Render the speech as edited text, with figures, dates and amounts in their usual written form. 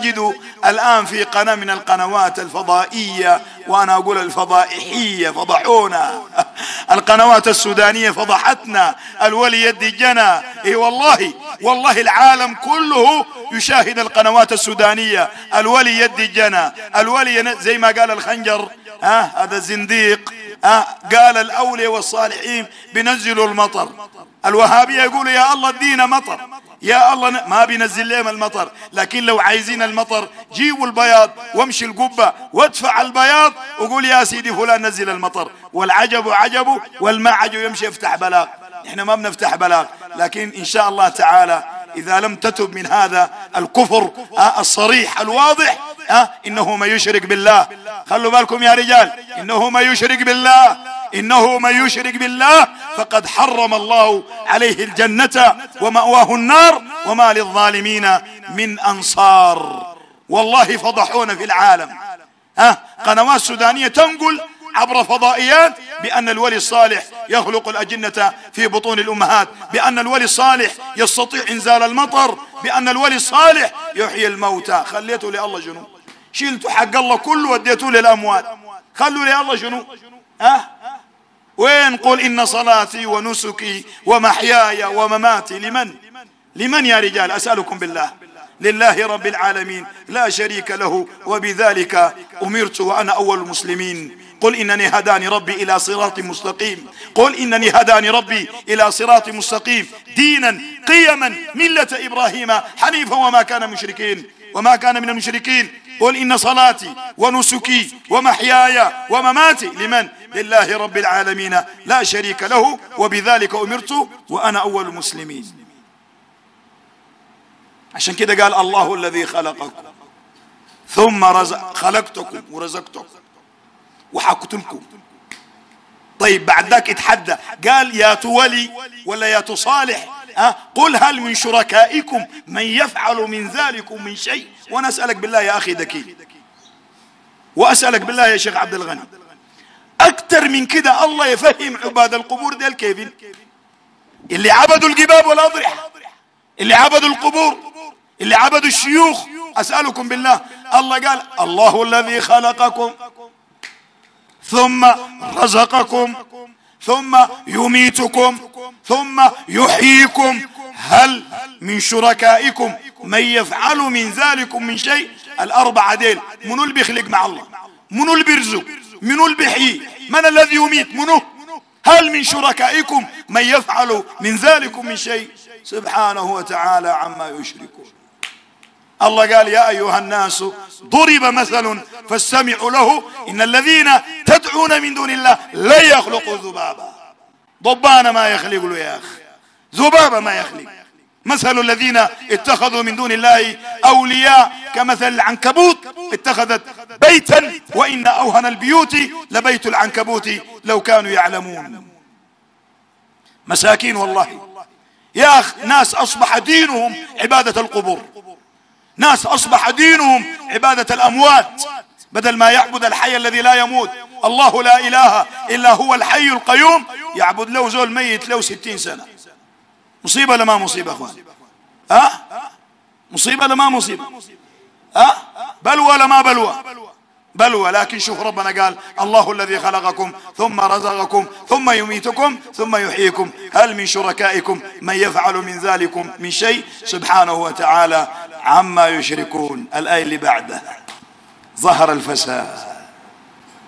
تجد الآن في قناة من القنوات الفضائية، وأنا أقول الفضائحية، فضحونا. القنوات السودانية فضحتنا. الولي يدي جنى. اي والله، والله العالم كله يشاهد القنوات السودانية. الولي يدي جنى، الولي زي ما قال الخنجر هذا الزنديق، قال الأولياء والصالحين بينزلوا المطر. الوهابية يقولوا يا الله ادينا مطر، يا الله ما بينزل لهم المطر، لكن لو عايزين المطر جيبوا البياض وامشي القبة وادفع البياض وقول يا سيدي فلان نزل المطر. والعجب عجبه والما عجب يمشي يفتح بلاغ. احنا ما بنفتح بلاغ، لكن ان شاء الله تعالى اذا لم تتب من هذا الكفر الصريح الواضح، انه ما يشرك بالله. خلوا بالكم يا رجال، انه ما يشرك بالله، إنه من يشرك بالله فقد حرم الله عليه الجنة ومأواه النار وما للظالمين من أنصار. والله فضحونا في العالم. قنوات سودانية تنقل عبر فضائيات بأن الولي الصالح يخلق الأجنة في بطون الأمهات، بأن الولي الصالح يستطيع إنزال المطر، بأن الولي الصالح يحيي الموتى. خليته لله شنو؟ شيلتوا حق الله كله وديتوه للأموات، خلوا لله شنو؟ وين؟ قل إن صلاتي ونسكي ومحياي ومماتي لمن يا رجال؟ أسألكم بالله، لله رب العالمين لا شريك له، وبذلك أمرت وأنا أول المسلمين. قل إنني هداني ربي إلى صراط مستقيم، قل إنني هداني ربي إلى صراط مستقيم دينا قيما ملة إبراهيم حنيفا وما كان مشركين وما كان من المشركين. قل إن صلاتي ونسكي ومحياي ومماتي لمن؟ لله رب العالمين لا شريك له، وبذلك أمرت وأنا أول المسلمين. عشان كده قال الله الذي خلقكم ثم خلقتكم ورزقتكم وحقتلكم. طيب بعد ذاك اتحدى قال يا تولي ولا يا تصالح، قل هل من شركائكم من يفعل من ذلكم من شيء. وانا اسألك بالله يا اخي ذكي، واسألك بالله يا شيخ عبد الغني، اكتر من كده الله يفهم عباد القبور ديل كيفين؟ اللي عبدوا الجباب والاضرحة، اللي عبدوا القبور، اللي عبدوا الشيوخ. اسألكم بالله، الله قال الله الذي خلقكم ثم رزقكم ثم يميتكم ثم يحييكم هل من شركائكم من يفعل من ذلكم من شيء. الأربعة ديل منو اللي بيخلق مع الله؟ منو اللي بيرزق؟ منو اللي بيحيي؟ من الذي يميت؟ منو؟ هل من شركائكم من يفعل من ذلكم من شيء؟ سبحانه وتعالى عما يشركون. الله قال يا أيها الناس ضرب مثل فاستمعوا له إن الذين تدعون من دون الله لا يخلقوا ذبابا. ضبانة ما يخلق له يا أخي، ذبابة ما يخلق. مثل الذين اتخذوا من دون الله أولياء كمثل العنكبوت اتخذت بيتا وإن أوهن البيوت لبيت العنكبوت لو كانوا يعلمون. مساكين والله يا أخ، ناس أصبح دينهم عبادة القبور، ناس أصبح دينهم عبادة الأموات، بدل ما يعبد الحي الذي لا يموت. الله لا إله إلا هو الحي القيوم، يعبد له زول ميت له 60 سنة. مصيبة لما مصيبة أخوان؟ مصيبة لما مصيبة؟ بلوى لما بلوى؟ بلوى. لكن شوف ربنا قال الله الذي خلقكم ثم رزقكم ثم يميتكم ثم يحييكم هل من شركائكم من يفعل من ذلكم من شيء. سبحانه وتعالى عما يشركون. الآية اللي بعدها ظهر الفساد